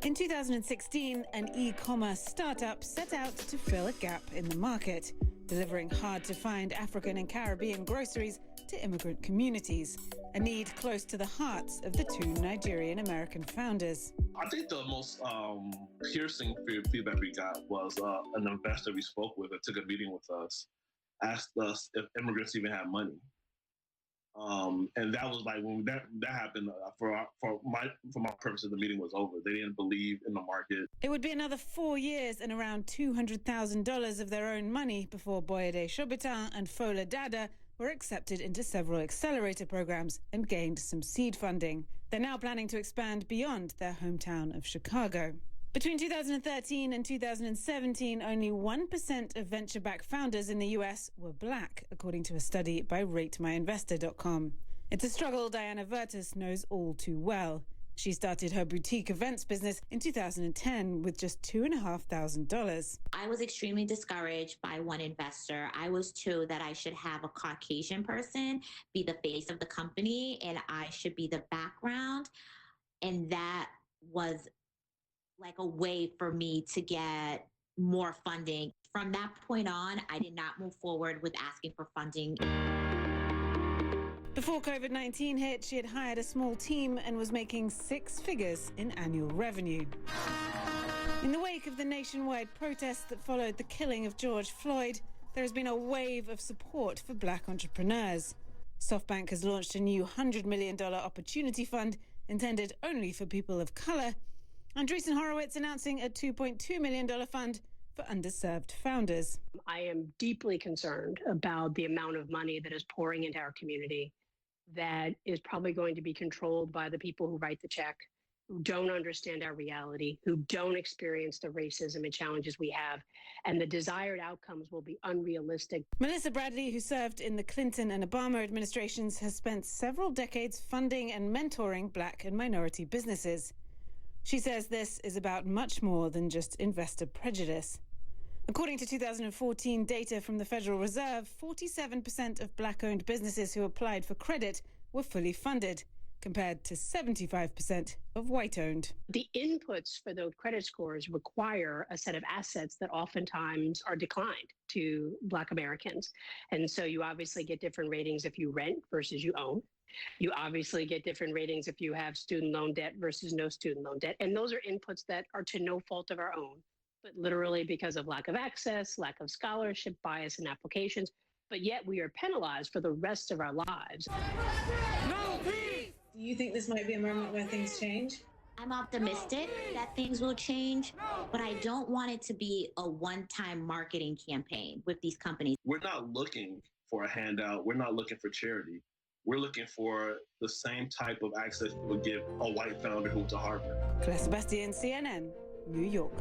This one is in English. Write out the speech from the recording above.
In 2016, an e-commerce startup set out to fill a gap in the market, delivering hard-to-find African and Caribbean groceries to immigrant communities, a need close to the hearts of the two Nigerian-American founders. I think the most piercing feedback we got was an investor we spoke with that took a meeting with us, asked us if immigrants even had money. And that was like when that happened. For my purposes, the meeting was over. They didn't believe in the market. It would be another 4 years and around $200,000 of their own money before Boyede Shobitan and Fola Dada were accepted into several accelerator programs and gained some seed funding. They're now planning to expand beyond their hometown of Chicago. Between 2013 and 2017, only 1% of venture-backed founders in the US were black, according to a study by RateMyInvestor.com. It's a struggle Diana Vertus knows all too well. She started her boutique events business in 2010 with just $2,500. I was extremely discouraged by one investor. I was told that I should have a Caucasian person be the face of the company and I should be the background. And that was like a way for me to get more funding. From that point on, I did not move forward with asking for funding. Before COVID-19 hit, she had hired a small team and was making 6 figures in annual revenue. In the wake of the nationwide protests that followed the killing of George Floyd, there has been a wave of support for black entrepreneurs. SoftBank has launched a new $100 million opportunity fund intended only for people of color. Andreessen Horowitz announcing a $2.2 million fund for underserved founders. I am deeply concerned about the amount of money that is pouring into our community that is probably going to be controlled by the people who write the check, who don't understand our reality, who don't experience the racism and challenges we have, and the desired outcomes will be unrealistic. Melissa Bradley, who served in the Clinton and Obama administrations, has spent several decades funding and mentoring black and minority businesses. She says this is about much more than just investor prejudice. According to 2014 data from the Federal Reserve, 47% of black-owned businesses who applied for credit were fully funded, compared to 75% of white-owned. The inputs for those credit scores require a set of assets that oftentimes are declined to Black Americans. And so you obviously get different ratings if you rent versus you own. You obviously get different ratings if you have student loan debt versus no student loan debt. And those are inputs that are to no fault of our own, but literally because of lack of access, lack of scholarship, bias in applications. But yet we are penalized for the rest of our lives. No peace! Do you think this might be a moment where things change? I'm optimistic that things will change, but I don't want it to be a one-time marketing campaign with these companies. We're not looking for a handout. We're not looking for charity. We're looking for the same type of access we would give a white founder who went to Harvard. Clare Sebastian, CNN, New York.